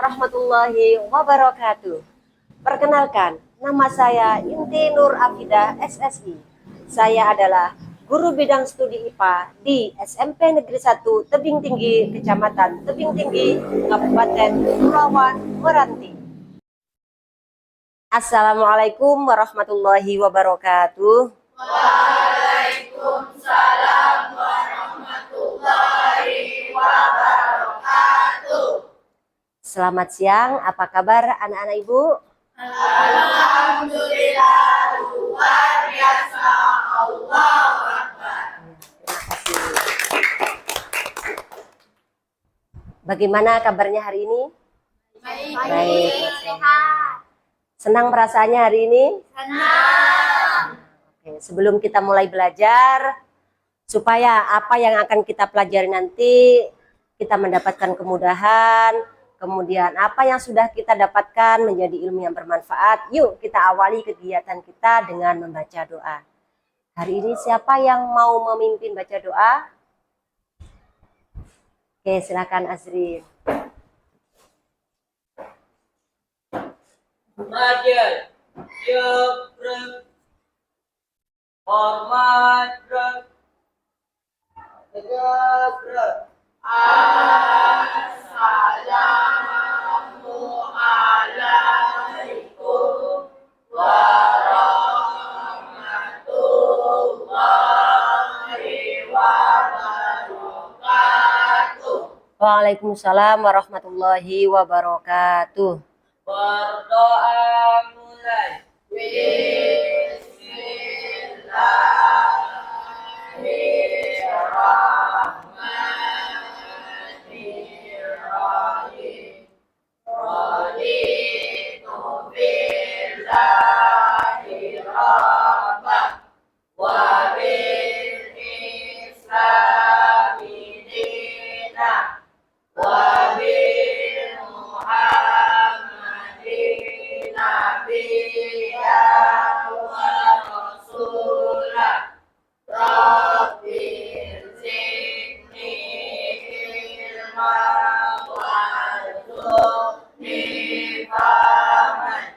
warahmatullahi wabarakatuh. Perkenalkan, nama saya Inti Nur Afidah SSI. Saya adalah guru bidang studi IPA di SMP Negeri 1 Tebing Tinggi, Kecamatan Tebing Tinggi, Kabupaten Kepulauan Meranti. Assalamualaikum warahmatullahi wabarakatuh. Waalaikumsalam warahmatullahi wabarakatuh. Selamat siang, apa kabar anak-anak Ibu? Alhamdulillah, luar biasa. Allahu Akbar. Terima kasih. Bagaimana kabarnya hari ini? Baik. Sehat. Senang perasaannya hari ini? Senang. Oke, sebelum kita mulai belajar, supaya apa yang akan kita pelajari nanti kita mendapatkan kemudahan, kemudian apa yang sudah kita dapatkan menjadi ilmu yang bermanfaat, yuk kita awali kegiatan kita dengan membaca doa. Hari ini siapa yang mau memimpin baca doa? Oke, silakan Azri. Raja, hormat, tegak, Assalamualaikum warahmatullahi wabarakatuh. Waalaikumsalam warahmatullahi wabarakatuh. berdoa mulai. Bismillahirrahmanirrahim. Raditu billahi rabbah wa bil islami dina wa bil Muhammadin nabiyya wa rasulah. Rabbi zidni ilma warzuqni fahman.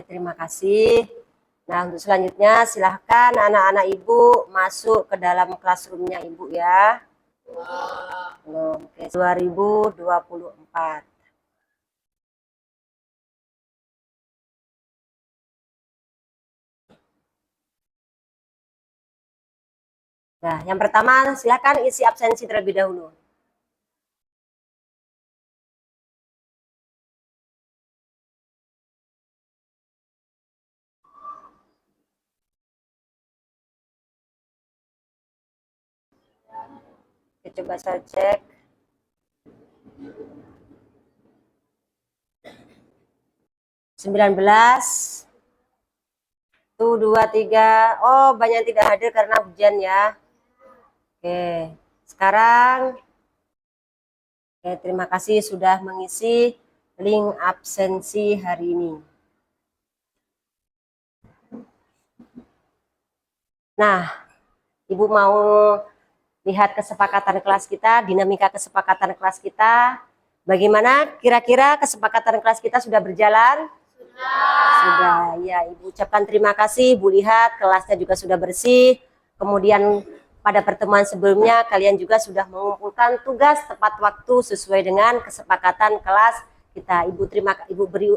Terima kasih. Nah, untuk selanjutnya silahkan anak-anak Ibu masuk ke dalam classroom-nya Ibu ya. Oke, 2024. Nah, yang pertama silahkan isi absensi terlebih dahulu. Kita coba saya cek. (19) tuh 23. Oh, banyak yang tidak hadir karena hujan ya. Oke, sekarang terima kasih sudah mengisi link absensi hari ini. Nah, Ibu mau lihat kesepakatan kelas kita, dinamika kesepakatan kelas kita. Bagaimana kira-kira kesepakatan kelas kita sudah berjalan? Sudah. Ya, Ibu ucapkan terima kasih. Ibu lihat kelasnya juga sudah bersih. Kemudian pada pertemuan sebelumnya kalian juga sudah mengumpulkan tugas tepat waktu sesuai dengan kesepakatan kelas kita. Ibu beri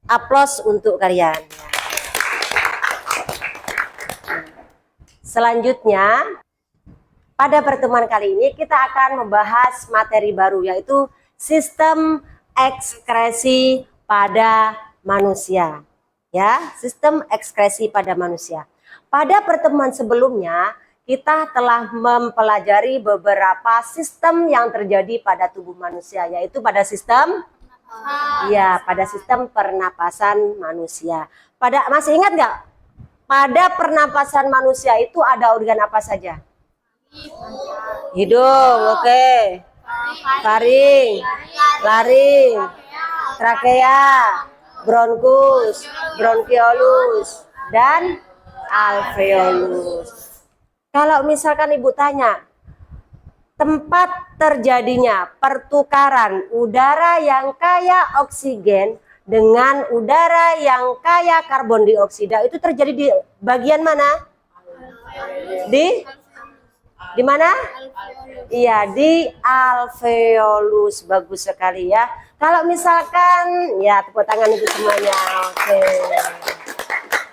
aplaus untuk kalian. Selanjutnya, pada pertemuan kali ini kita akan membahas materi baru, yaitu sistem ekskresi pada manusia. Ya, sistem ekskresi pada manusia. Pada pertemuan sebelumnya, kita telah mempelajari beberapa sistem yang terjadi pada tubuh manusia, yaitu pada sistem pada sistem pernapasan manusia. Masih ingat nggak? Pada pernapasan manusia itu ada organ apa saja? Hidung, oke. Faring, laring, trakea, bronkus, bronkiolus, dan alveolus. Kalau misalkan Ibu tanya, tempat terjadinya pertukaran udara yang kaya oksigen dengan udara yang kaya karbon dioksida itu terjadi di bagian mana? Di mana? Iya, di alveolus. Bagus sekali ya. Kalau misalkan, ya tepuk tangan itu semuanya. Oke.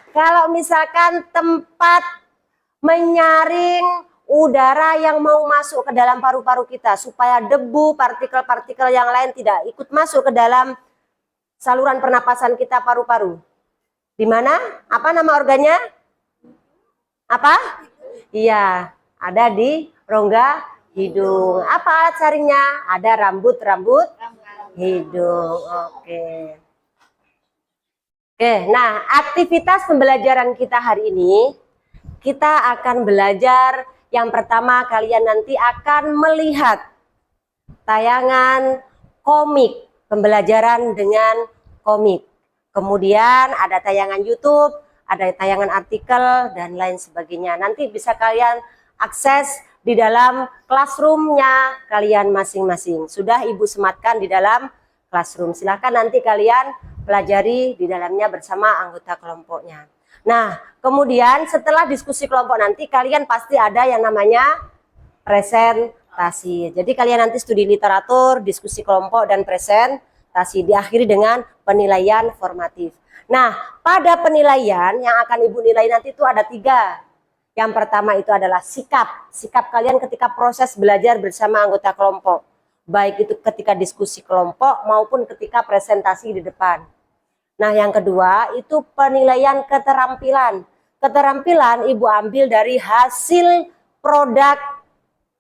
Kalau misalkan tempat menyaring udara yang mau masuk ke dalam paru-paru kita supaya debu, partikel-partikel yang lain tidak ikut masuk ke dalam saluran pernapasan kita paru-paru. Di mana? Apa nama organnya? Apa? Iya, ada di rongga hidung. Apa alat saringnya? Ada rambut-rambut hidung. Oke. Oke, nah aktivitas pembelajaran kita hari ini, kita akan belajar yang pertama kalian nanti akan melihat tayangan komik, pembelajaran dengan komik. Kemudian ada tayangan YouTube, ada tayangan artikel, dan lain sebagainya. Nanti bisa kalian akses di dalam classroom-nya kalian masing-masing. Sudah Ibu sematkan di dalam classroom. Silahkan nanti kalian pelajari di dalamnya bersama anggota kelompoknya. Nah, kemudian setelah diskusi kelompok nanti kalian pasti ada yang namanya presentasi. Jadi kalian nanti studi literatur, diskusi kelompok, dan presentasi. Diakhiri dengan penilaian formatif. Nah, pada penilaian yang akan Ibu nilai nanti itu ada 3. Yang pertama itu adalah sikap. Sikap kalian ketika proses belajar bersama anggota kelompok. Baik itu ketika diskusi kelompok maupun ketika presentasi di depan. Nah, yang kedua itu penilaian keterampilan. Keterampilan Ibu ambil dari hasil produk,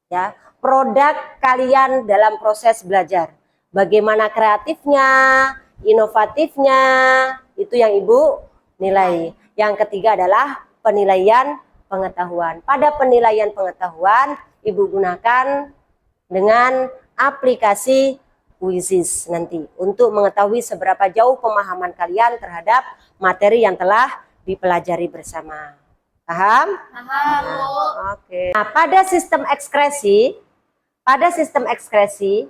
ya, produk kalian dalam proses belajar. Bagaimana kreatifnya, inovatifnya, itu yang Ibu nilai. Yang ketiga adalah penilaian pengetahuan. Pada penilaian pengetahuan, Ibu gunakan dengan aplikasi Quizzes nanti untuk mengetahui seberapa jauh pemahaman kalian terhadap materi yang telah dipelajari bersama. Paham? Paham, Bu. Oke. Nah, pada sistem ekskresi,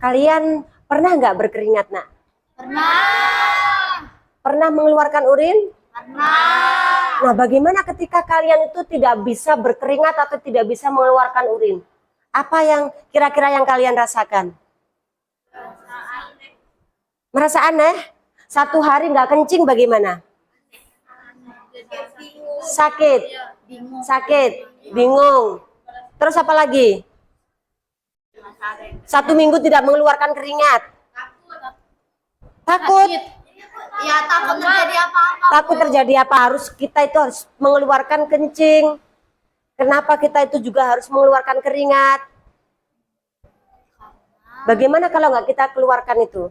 kalian pernah nggak berkeringat, Nak? Pernah. Pernah mengeluarkan urin? Pernah. Nah, bagaimana ketika kalian itu tidak bisa berkeringat atau tidak bisa mengeluarkan urin? Apa yang kira-kira yang kalian rasakan? Merasa aneh? Satu hari nggak kencing bagaimana? Sakit, bingung. Terus apa lagi? 1 minggu tidak mengeluarkan keringat. Takut. Ya, takut terjadi apa-apa. Takut terjadi apa? Kita itu harus mengeluarkan kencing. Kenapa kita itu juga harus mengeluarkan keringat? Bagaimana kalau nggak kita keluarkan itu?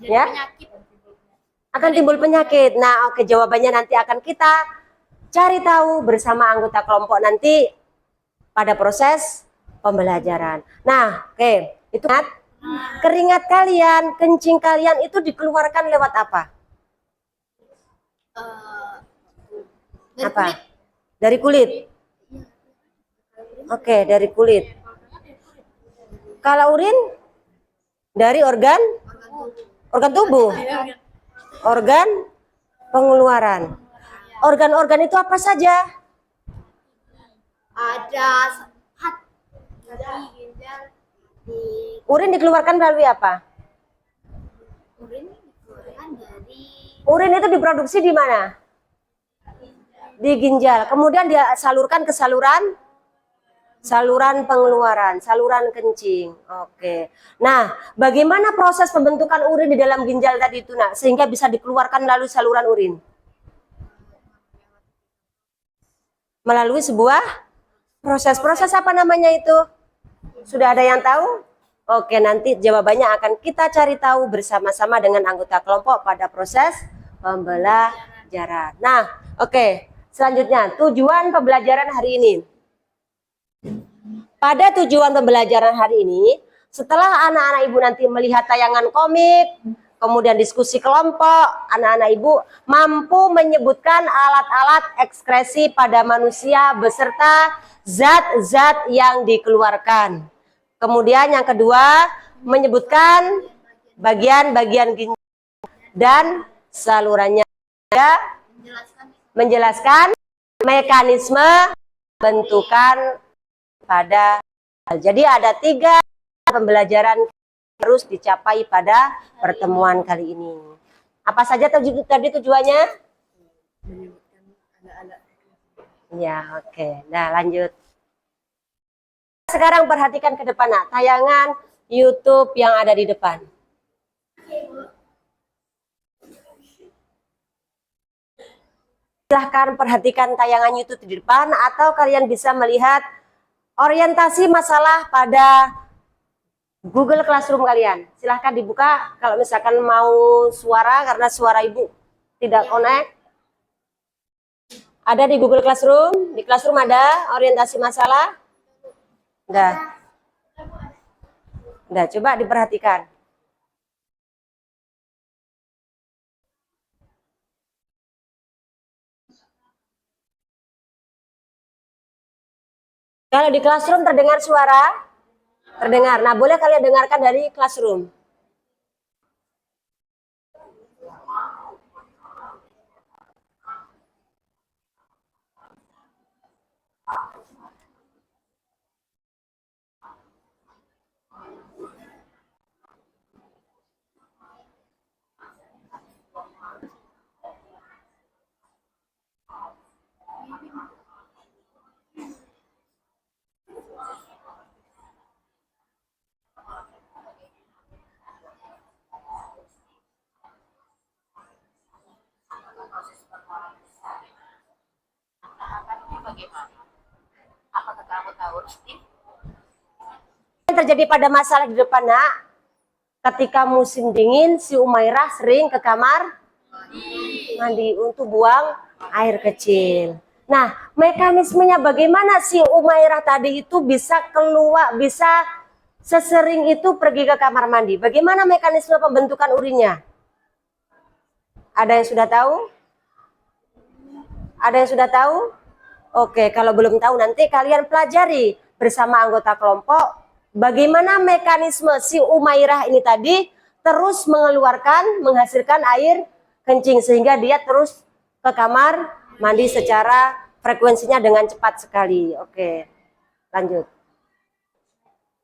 Ya? Akan timbul penyakit. Nah, oke, jawabannya nanti akan kita cari tahu bersama anggota kelompok nanti pada proses pembelajaran. Nah, oke, itu keringat kalian, kencing kalian itu dikeluarkan lewat apa? Dari kulit. Oke, dari kulit. Kalau urin dari organ tubuh. Organ pengeluaran. Organ-organ itu apa saja? Ada hati, ginjal, Urin dikeluarkan melalui apa? urin dikeluarkan dari Urin itu diproduksi di mana? Di ginjal. Kemudian dia salurkan ke saluran pengeluaran, saluran kencing. Oke. Nah, bagaimana proses pembentukan urin di dalam ginjal tadi itu, Nak, sehingga bisa dikeluarkan melalui saluran urin? Melalui sebuah proses apa namanya itu? Sudah ada yang tahu? Oke, nanti jawabannya akan kita cari tahu bersama-sama dengan anggota kelompok pada proses pembelajaran. Nah, oke. Selanjutnya, tujuan pembelajaran hari ini. Pada tujuan pembelajaran hari ini, setelah anak-anak Ibu nanti melihat tayangan komik, kemudian diskusi kelompok, anak-anak Ibu mampu menyebutkan alat-alat ekskresi pada manusia beserta zat-zat yang dikeluarkan. Kemudian yang kedua, menyebutkan bagian-bagian ginjal dan salurannya. Menjelaskan mekanisme bentukan pada. Jadi ada 3 pembelajaran harus dicapai pada pertemuan kali ini. Apa saja tadi tujuannya? Ya, oke. Nah, lanjut. Sekarang perhatikan ke depan, nah, tayangan YouTube yang ada di depan. Silahkan perhatikan tayangan YouTube di depan atau kalian bisa melihat orientasi masalah pada Google Classroom kalian. Silahkan dibuka kalau misalkan mau suara karena suara ibu tidak connect. Ada di Google Classroom? Di Classroom ada orientasi masalah? Udah. Udah, coba diperhatikan. Kalau di Classroom terdengar suara? Terdengar. Nah, boleh kalian dengarkan dari Classroom. Apakah kamu tahu, Rustin? Yang terjadi pada masalah di depan, nak, ketika musim dingin, si Umairah sering ke kamar mandi untuk buang air kecil. Nah, mekanismenya bagaimana si Umairah tadi itu bisa keluar, bisa sesering itu pergi ke kamar mandi? Bagaimana mekanisme pembentukan urinnya? Ada yang sudah tahu? Ada yang sudah tahu? Oke, kalau belum tahu nanti kalian pelajari bersama anggota kelompok bagaimana mekanisme si Umairah ini tadi terus mengeluarkan, menghasilkan air kencing sehingga dia terus ke kamar mandi secara frekuensinya dengan cepat sekali. Oke, lanjut.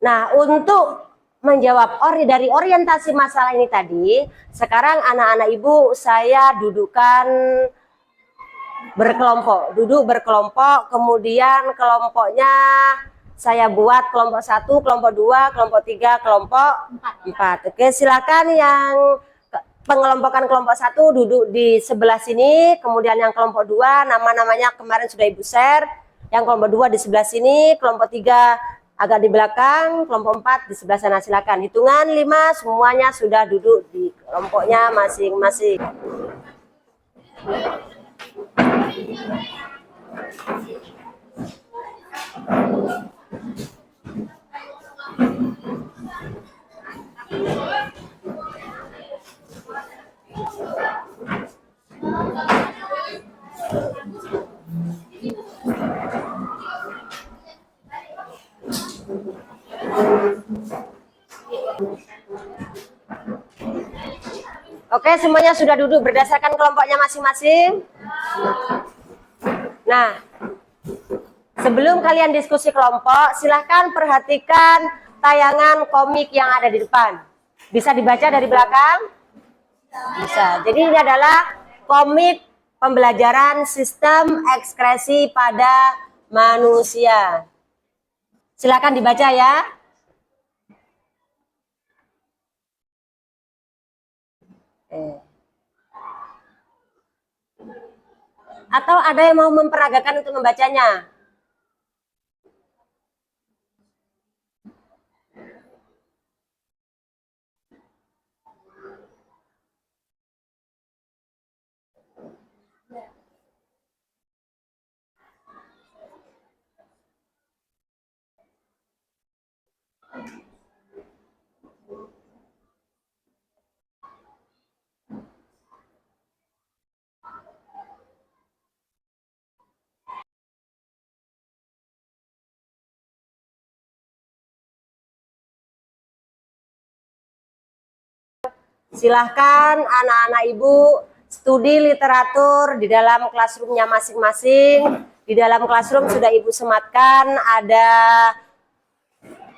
Nah, untuk menjawab dari orientasi masalah ini tadi, sekarang anak-anak ibu saya dudukkan berkelompok, duduk berkelompok, kemudian kelompoknya saya buat kelompok 1, kelompok 2, kelompok 3, kelompok 4. Oke, silakan yang pengelompokan kelompok 1 duduk di sebelah sini, kemudian yang kelompok 2 nama-namanya kemarin sudah Ibu share, yang kelompok 2 di sebelah sini, kelompok 3 agak di belakang, kelompok 4 di sebelah sana. Silakan hitungan 5 semuanya sudah duduk di kelompoknya masing-masing. Oke, semuanya sudah duduk berdasarkan kelompoknya masing-masing. Nah, sebelum kalian diskusi kelompok, silahkan perhatikan tayangan komik yang ada di depan. Bisa dibaca dari belakang? Bisa. Jadi ini adalah komik pembelajaran sistem ekskresi pada manusia. Silakan dibaca ya. Atau ada yang mau memperagakan untuk membacanya? Silahkan anak-anak ibu studi literatur di dalam classroomnya masing-masing. Di dalam classroom sudah ibu sematkan ada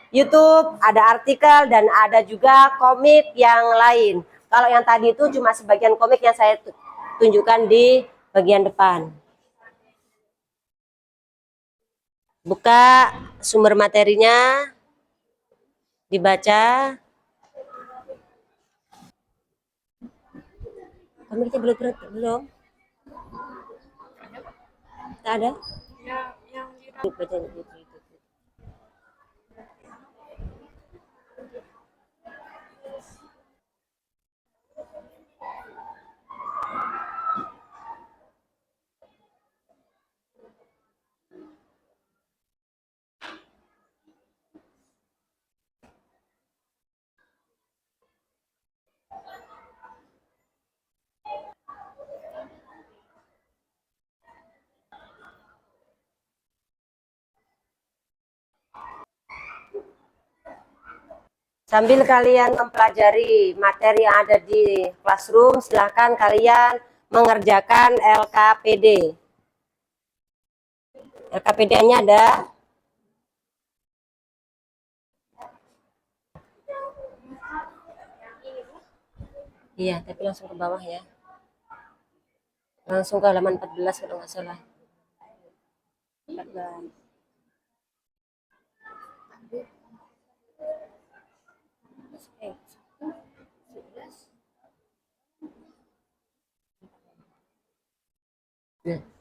YouTube, ada artikel, dan ada juga komik yang lain. Kalau yang tadi itu cuma sebagian komik yang saya tunjukkan di bagian depan. Buka sumber materinya, dibaca. Komiknya belum? Tak ada? Baca itu. Sambil kalian mempelajari materi yang ada di classroom, silahkan kalian mengerjakan LKPD. LKPD-nya ada. Iya, tapi langsung ke bawah ya. Langsung ke halaman 14 kalau nggak salah. 14.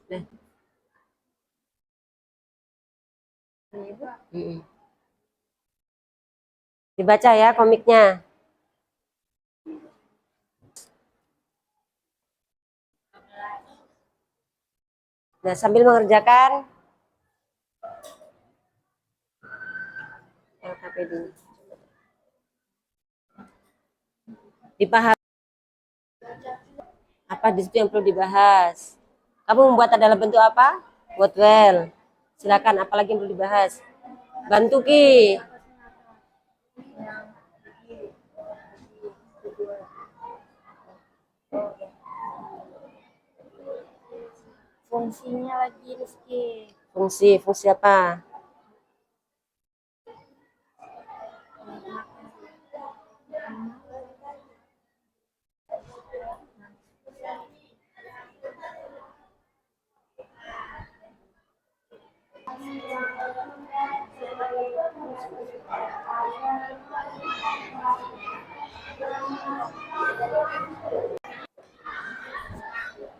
Nah. Dibaca ya komiknya. Nah, sambil mengerjakan LKPD. Dipahami apa di situ yang perlu dibahas. Kamu membuat dalam bentuk apa? What well. Silakan, apalagi yang perlu dibahas. Bantu Ki. Fungsinya lagi Rizky. Fungsi apa?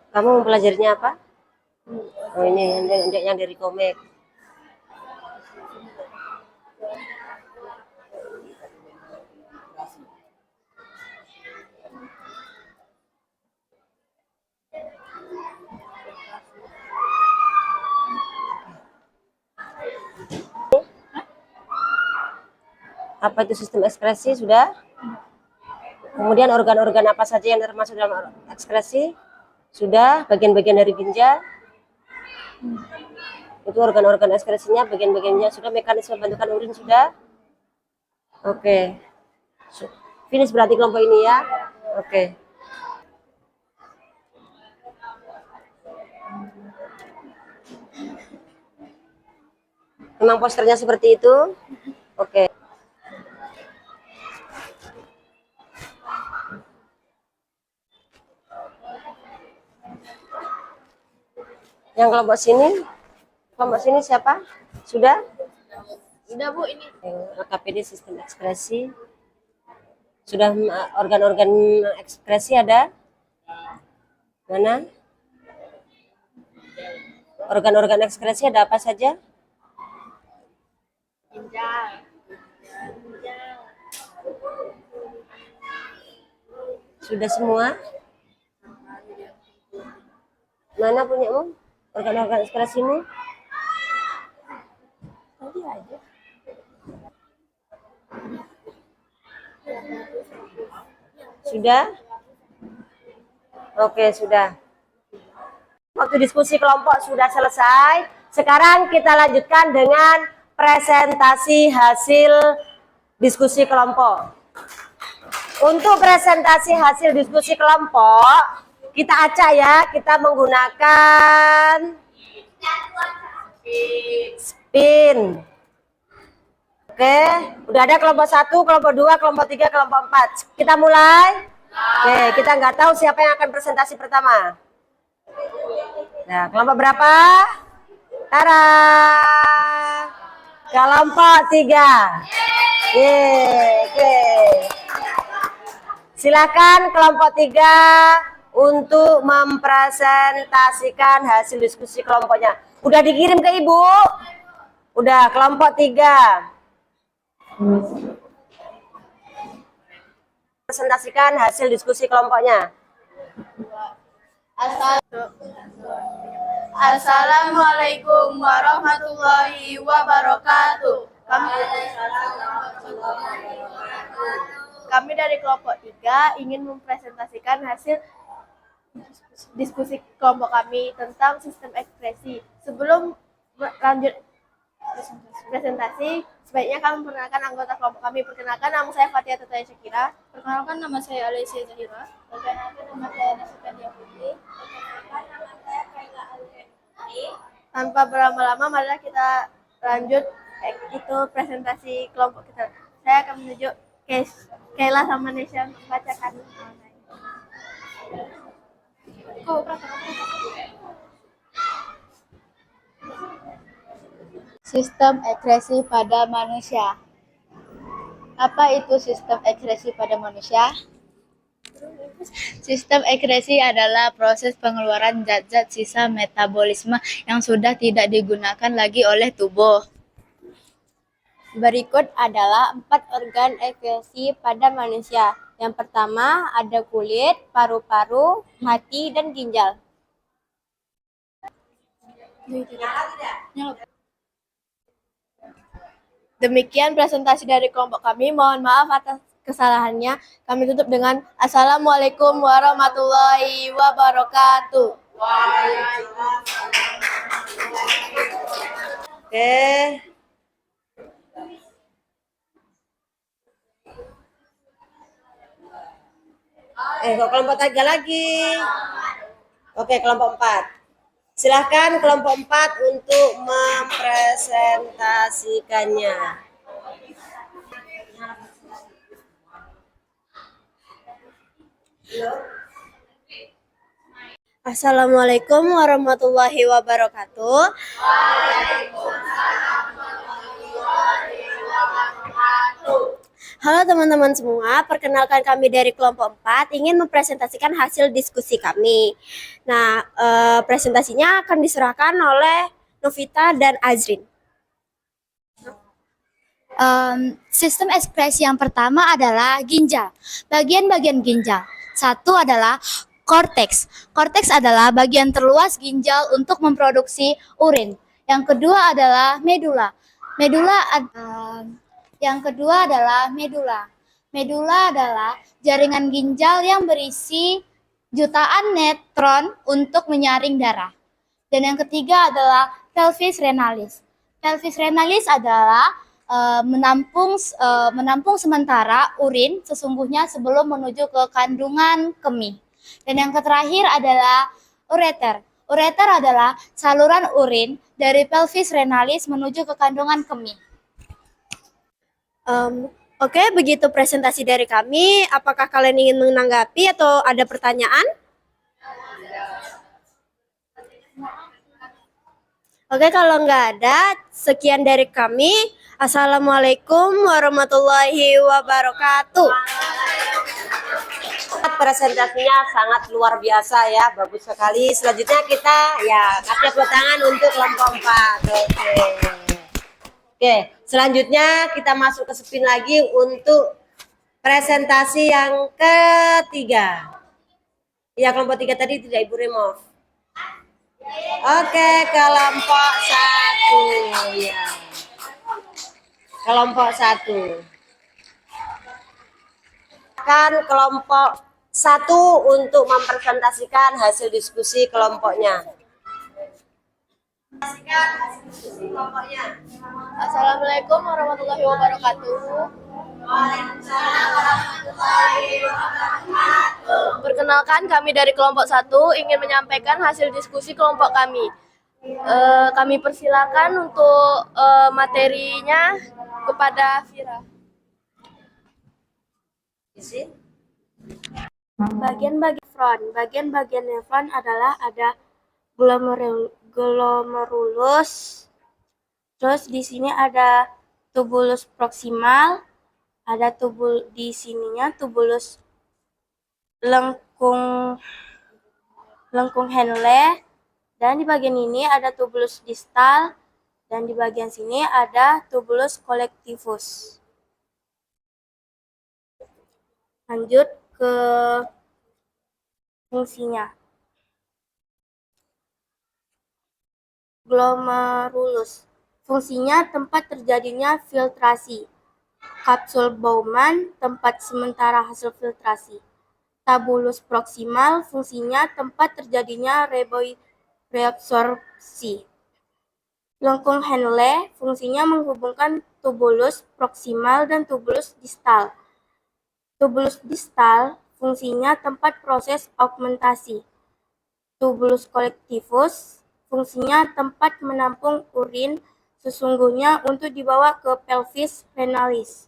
Kamu mempelajarinya apa? Oh, ini yang dari komik. Apa itu sistem ekspresi? Sudah? Kemudian organ-organ apa saja yang termasuk dalam ekspresi? Sudah? Bagian-bagian dari ginjal? Itu organ-organ ekspresinya, bagian-bagiannya sudah. Mekanisme bentukan urin sudah? Oke. Finish berarti kelompok ini ya. Oke. Memang posternya seperti itu? Oke. Yang kelompok sini siapa? Sudah? Sudah Bu ini. LKPD sistem ekspresi. Sudah organ-organ ekspresi ada? Mana? Organ-organ ekspresi ada apa saja? Ginjal. Sudah semua? Mana punyamu? Organ-organ ekspresimu? Tadi aja. Sudah? Oke, sudah. Waktu diskusi kelompok sudah selesai. Sekarang kita lanjutkan dengan presentasi hasil diskusi kelompok. Untuk presentasi hasil diskusi kelompok, kita acak ya, kita menggunakan spin. Oke, udah ada kelompok 1, kelompok 2, kelompok 3, kelompok 4. Kita mulai. Oke, kita nggak tahu siapa yang akan presentasi pertama. Nah, kelompok berapa? Tara. Kelompok 3. Oke. Silakan kelompok 3 untuk mempresentasikan hasil diskusi kelompoknya. Udah dikirim ke Ibu? Udah, kelompok 3. Presentasikan hasil diskusi kelompoknya. Assalamualaikum warahmatullahi wabarakatuh. Kami dari kelompok 3 ingin mempresentasikan hasil diskusi kelompok kami tentang sistem ekspresi. Sebelum lanjut presentasi, sebaiknya kami memperkenalkan anggota kelompok kami. Perkenalkan, nama saya Fatia Tutaya Syakira. Perkenalkan, nama saya Alicia Zahira. Perkenalkan, nama saya Nasukan Putri. Tanpa berlama-lama, marilah kita lanjut itu presentasi kelompok kita. Saya akan menunjuk Kayla sama Nesha untuk membacakan. Sistem ekspresi pada manusia. Apa itu sistem ekspresi pada manusia? Sistem ekskresi adalah proses pengeluaran zat-zat sisa metabolisme yang sudah tidak digunakan lagi oleh tubuh. Berikut adalah 4 organ ekskresi pada manusia. Yang pertama ada kulit, paru-paru, hati, dan ginjal. Demikian presentasi dari kelompok kami. Mohon maaf atas kesalahannya. Kami tutup dengan Assalamualaikum warahmatullahi wabarakatuh. Oke. Kok kelompok 3 lagi? Oke, kelompok 4. Silahkan kelompok 4 untuk mempresentasikannya. Assalamualaikum warahmatullahi wabarakatuh. Halo teman-teman semua, perkenalkan kami dari kelompok 4 ingin mempresentasikan hasil diskusi kami. Nah, presentasinya akan diserahkan oleh Novita dan Azrin. Sistem ekspresi yang pertama adalah ginjal. Bagian-bagian ginjal. Satu adalah korteks. Korteks adalah bagian terluas ginjal untuk memproduksi urin. Yang kedua adalah medula. Yang kedua adalah medula. Medula adalah jaringan ginjal yang berisi jutaan neutron untuk menyaring darah. Dan yang ketiga adalah pelvis renalis. Pelvis renalis adalah menampung sementara urin sesungguhnya sebelum menuju ke kandungan kemih. Dan yang terakhir adalah ureter. Ureter adalah saluran urin dari pelvis renalis menuju ke kandungan kemih. Oke, begitu presentasi dari kami. Apakah kalian ingin menanggapi atau ada pertanyaan? Oke, kalau nggak ada, sekian dari kami. Assalamualaikum warahmatullahi wabarakatuh. Presentasinya sangat luar biasa ya, bagus sekali. Selanjutnya kita kasih tepuk tangan untuk kelompok 4. Oke, selanjutnya kita masuk ke spin lagi untuk presentasi yang ketiga. Ya, kelompok 3 tadi tidak Ibu remove. Oke, kelompok 1 ya. Kelompok 1. Kan kelompok 1 untuk mempresentasikan hasil diskusi kelompoknya. Assalamualaikum warahmatullahi wabarakatuh. Waalaikumsalam warahmatullahi Perkenalkan, kami dari kelompok 1 ingin menyampaikan hasil diskusi kelompok kami. Kami persilakan untuk materinya kepada Vira. Bagian-bagian nefron adalah ada glomerulus. Terus di sini ada tubulus proksimal, ada di sininya tubulus lengkung Henle, dan di bagian ini ada tubulus distal, dan di bagian sini ada tubulus collectivus. Lanjut ke fungsinya. Glomerulus. Fungsinya tempat terjadinya filtrasi. Kapsul Bowman, tempat sementara hasil filtrasi. Tabulus proksimal, fungsinya tempat terjadinya reabsorpsi. Lengkung Henle, fungsinya menghubungkan tubulus proksimal dan tubulus distal. Tubulus distal, fungsinya tempat proses augmentasi. Tubulus collectivus, fungsinya tempat menampung urin sesungguhnya untuk dibawa ke pelvis renalis.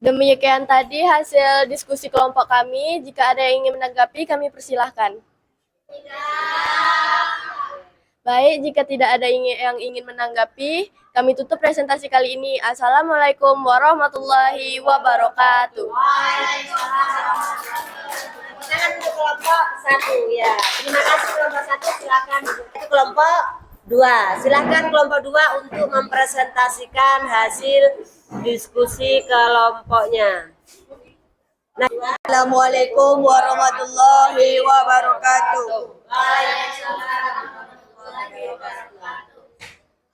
Demikian tadi hasil diskusi kelompok kami. Jika ada yang ingin menanggapi, kami persilahkan. Baik, jika tidak ada yang ingin menanggapi, kami tutup presentasi kali ini. Assalamualaikum warahmatullahi wabarakatuh. Tangan untuk kelompok 1 ya. Terima kasih kelompok 1, silakan. Kelompok 2, silakan kelompok 2 untuk mempresentasikan hasil diskusi kelompoknya. Assalamualaikum warahmatullahi wabarakatuh.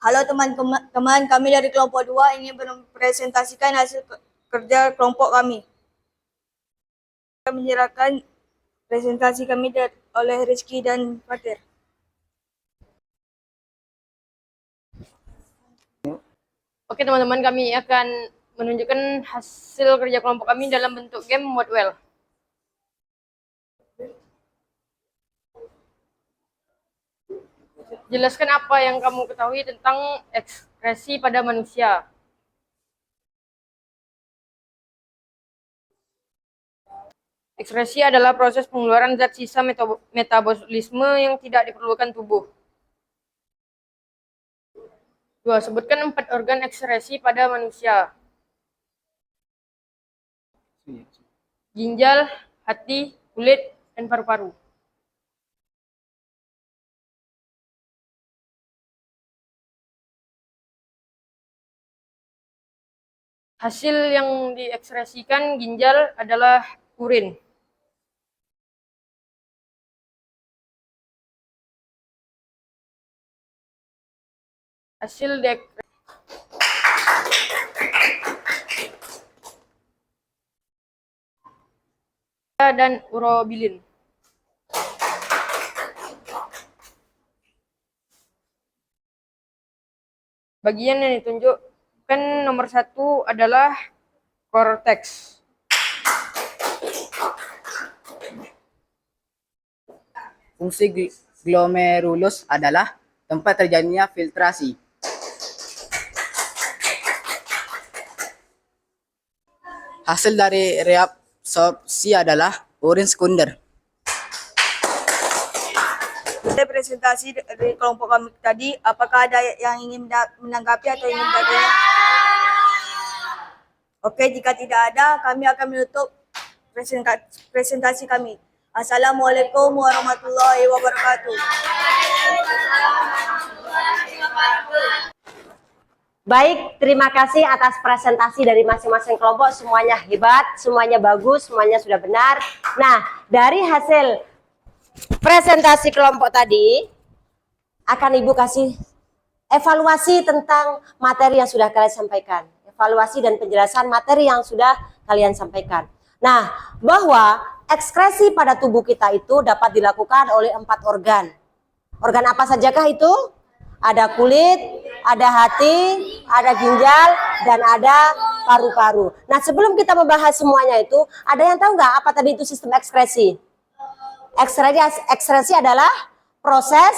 Halo teman-teman, kami dari kelompok 2 ingin mempresentasikan hasil kerja kelompok kami. Kami menyerahkan presentasi kami oleh Rizky dan Fatir. Oke teman-teman, kami akan menunjukkan hasil kerja kelompok kami dalam bentuk game Modwell. Jelaskan apa yang kamu ketahui tentang ekskresi pada manusia. Ekskresi adalah proses pengeluaran zat sisa metabolisme yang tidak diperlukan tubuh. 2. Sebutkan 4 organ ekskresi pada manusia. Ginjal, hati, kulit, dan paru-paru. Hasil yang diekskresikan ginjal adalah urin. Hasil dan urobilin. Bagian yang ditunjukkan nomor 1 adalah korteks. Fungsi glomerulus adalah tempat terjadinya filtrasi. Hasil dari reabsorpsi adalah urin sekunder. Presentasi dari kelompok kami tadi, apakah ada yang ingin menanggapi atau ingin bertanya? Oke, jika tidak ada, kami akan menutup presentasi kami. Assalamualaikum warahmatullahi wabarakatuh. Baik, terima kasih atas presentasi dari masing-masing kelompok. Semuanya hebat, semuanya bagus, semuanya sudah benar. Nah, dari hasil presentasi kelompok tadi, akan Ibu kasih evaluasi tentang materi yang sudah kalian sampaikan. Evaluasi dan penjelasan materi yang sudah kalian sampaikan. Nah, bahwa ekskresi pada tubuh kita itu dapat dilakukan oleh 4 organ. Organ apa sajakah itu? Ada kulit, ada hati, ada ginjal, dan ada paru-paru. Nah, sebelum kita membahas semuanya itu, ada yang tahu nggak apa tadi itu sistem ekskresi? Ekskresi adalah proses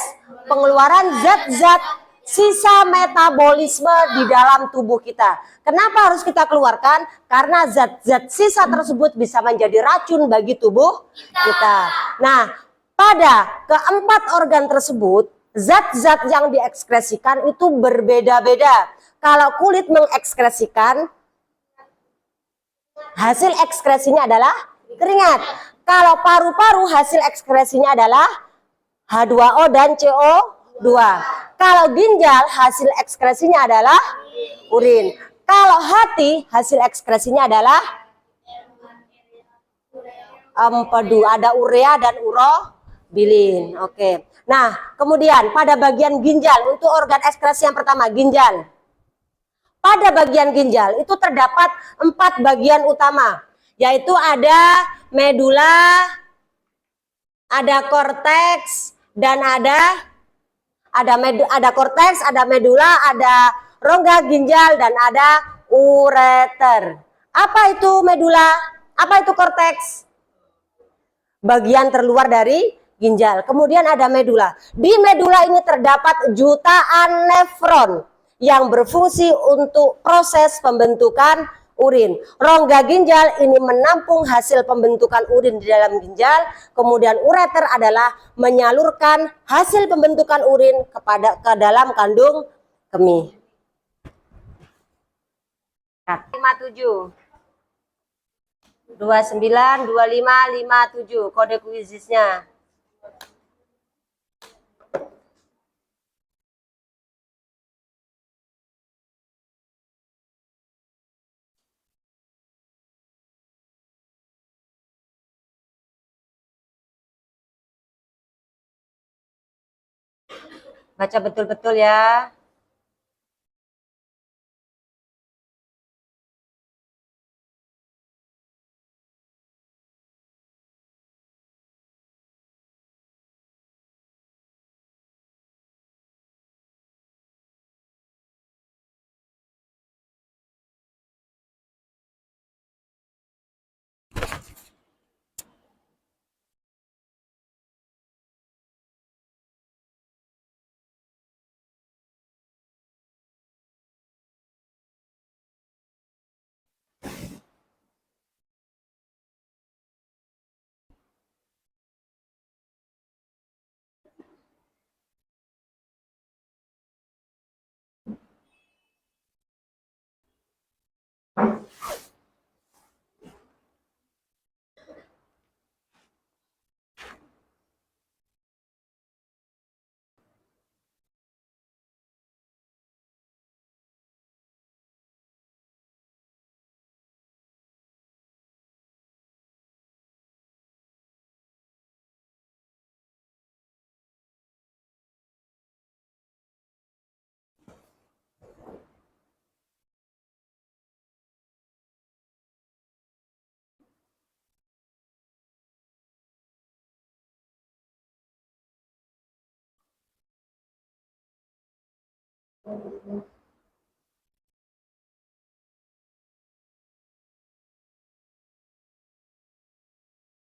pengeluaran zat-zat sisa metabolisme di dalam tubuh kita. Kenapa harus kita keluarkan? Karena zat-zat sisa tersebut bisa menjadi racun bagi tubuh kita. Nah, pada keempat organ tersebut, zat-zat yang diekskresikan itu berbeda-beda. Kalau kulit mengekskresikan, hasil ekskresinya adalah keringat. Kalau paru-paru hasil ekskresinya adalah H2O dan CO2. Kalau ginjal hasil ekskresinya adalah urin. Kalau hati hasil ekskresinya adalah empedu, ada urea dan urobilin. Oke. Nah, kemudian pada bagian ginjal, untuk organ ekskresi yang pertama, ginjal. Pada bagian ginjal itu terdapat 4 bagian utama, yaitu ada medula, ada korteks, dan ada korteks, ada medula, ada rongga ginjal, dan ada ureter. Apa itu medula? Apa itu korteks? Bagian terluar dari ginjal. Kemudian ada medula. Di medula ini terdapat jutaan nefron yang berfungsi untuk proses pembentukan urin. Rongga ginjal ini menampung hasil pembentukan urin di dalam ginjal. Kemudian ureter adalah menyalurkan hasil pembentukan urin ke dalam kandung kemih. 57 29 25 57 kode kuisisnya. Baca betul-betul ya.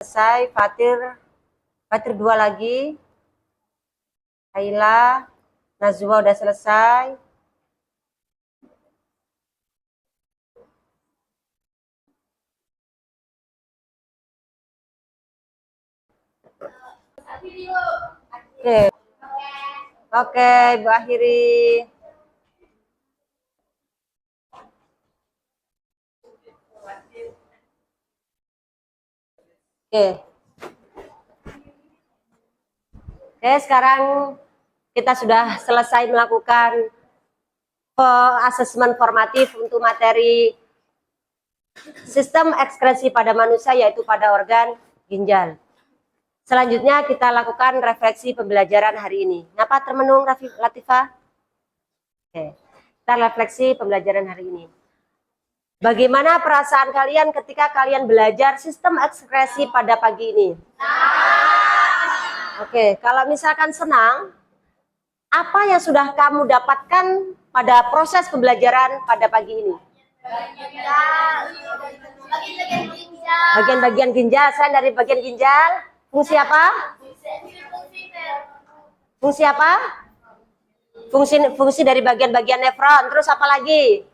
Selesai, Fatir 2 lagi. Kaila, Nazwa udah selesai. Oke. Oke, Ibu akhiri. Oke. Oke, sekarang kita sudah selesai melakukan asesmen formatif untuk materi sistem ekskresi pada manusia, yaitu pada organ ginjal. Selanjutnya kita lakukan refleksi pembelajaran hari ini. Ngapa termenung, Latifah? Oke, kita refleksi pembelajaran hari ini. Bagaimana perasaan kalian ketika kalian belajar sistem ekskresi pada pagi ini? Oke, kalau misalkan senang, Apa yang sudah kamu dapatkan pada proses pembelajaran pada pagi ini? Bagian-bagian ginjal. Selain dari bagian ginjal, fungsi apa? Fungsi apa? Fungsi dari bagian-bagian nefron. Terus apa lagi?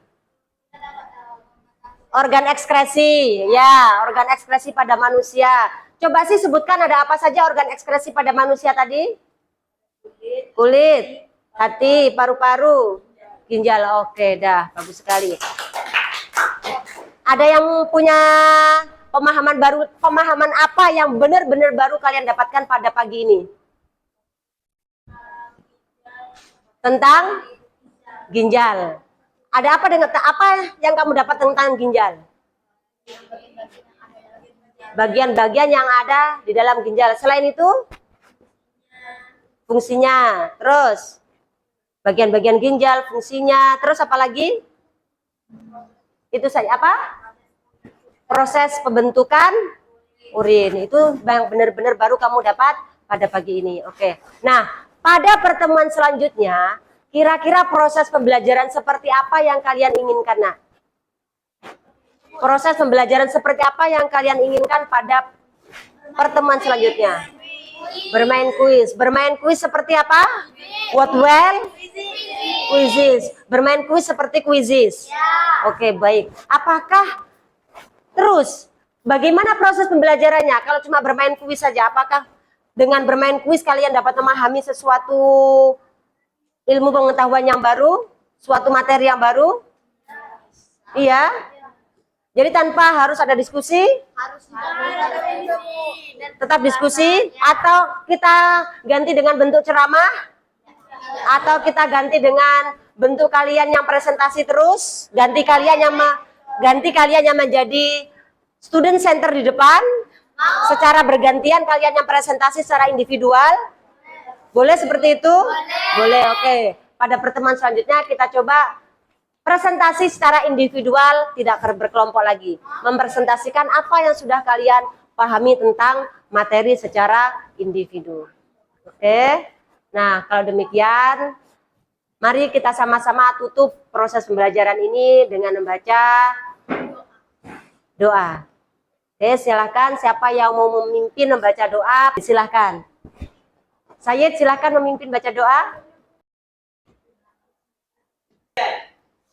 Organ ekskresi. Ya, organ ekskresi pada manusia. Coba sih sebutkan ada apa saja organ ekskresi pada manusia tadi? Kulit, hati, paru-paru, ginjal. Oke, dah, bagus sekali. Ada yang punya pemahaman baru, pemahaman apa yang benar-benar baru kalian dapatkan pada pagi ini? Tentang ginjal. Ada apa dengan apa yang kamu dapat tentang ginjal? Bagian-bagian yang ada di dalam ginjal. Selain itu, fungsinya. Terus, bagian-bagian ginjal, fungsinya. Terus apa lagi? Itu saja. Apa? Proses pembentukan urin. Itu yang benar-benar baru kamu dapat pada pagi ini. Oke. Nah, pada pertemuan selanjutnya, kira-kira proses pembelajaran seperti apa yang kalian inginkan? Nah, proses pembelajaran seperti apa yang kalian inginkan pada pertemuan selanjutnya? Bermain kuis. Bermain kuis seperti apa? What well? Quizzes. Bermain kuis seperti quizzes. Oke, baik. Apakah terus bagaimana proses pembelajarannya? Kalau cuma bermain kuis saja, apakah dengan bermain kuis kalian dapat memahami sesuatu ilmu pengetahuan yang baru, suatu materi yang baru? Iya. Jadi tanpa harus ada diskusi? Tetap diskusi? Atau kita ganti dengan bentuk ceramah? Atau kita ganti dengan bentuk kalian yang presentasi terus? Ganti kalian yang menjadi student center di depan? Secara bergantian kalian yang presentasi secara individual? Boleh seperti itu? Boleh, oke. Pada pertemuan selanjutnya kita coba presentasi secara individual, tidak berkelompok lagi. Mempresentasikan apa yang sudah kalian pahami tentang materi secara individu. Oke. Nah, kalau demikian, mari kita sama-sama tutup proses pembelajaran ini dengan membaca doa. Oke, silakan siapa yang mau memimpin membaca doa, silakan. Sayyid, silakan memimpin baca doa.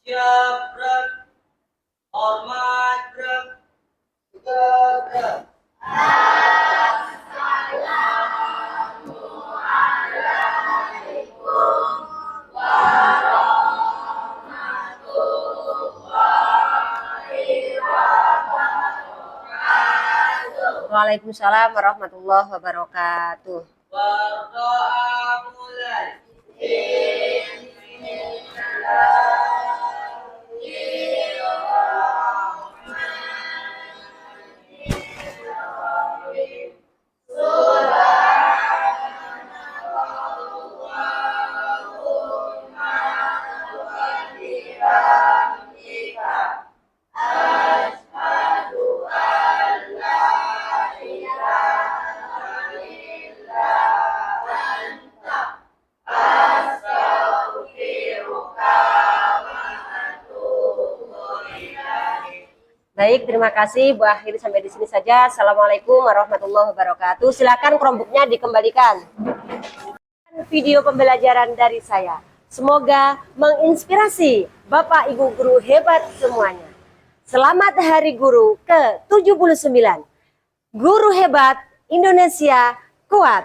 Siap, Bro. Hormat, Bro. Bro. Waalaikumsalam warahmatullahi wabarakatuh. Berdoa mulai. Baik, terima kasih. Bu akhiri sampai di sini saja. Assalamualaikum warahmatullahi wabarakatuh. Silakan Chromebooknya dikembalikan. Video pembelajaran dari saya. Semoga menginspirasi Bapak Ibu guru hebat semuanya. Selamat Hari Guru ke-79. Guru hebat Indonesia kuat.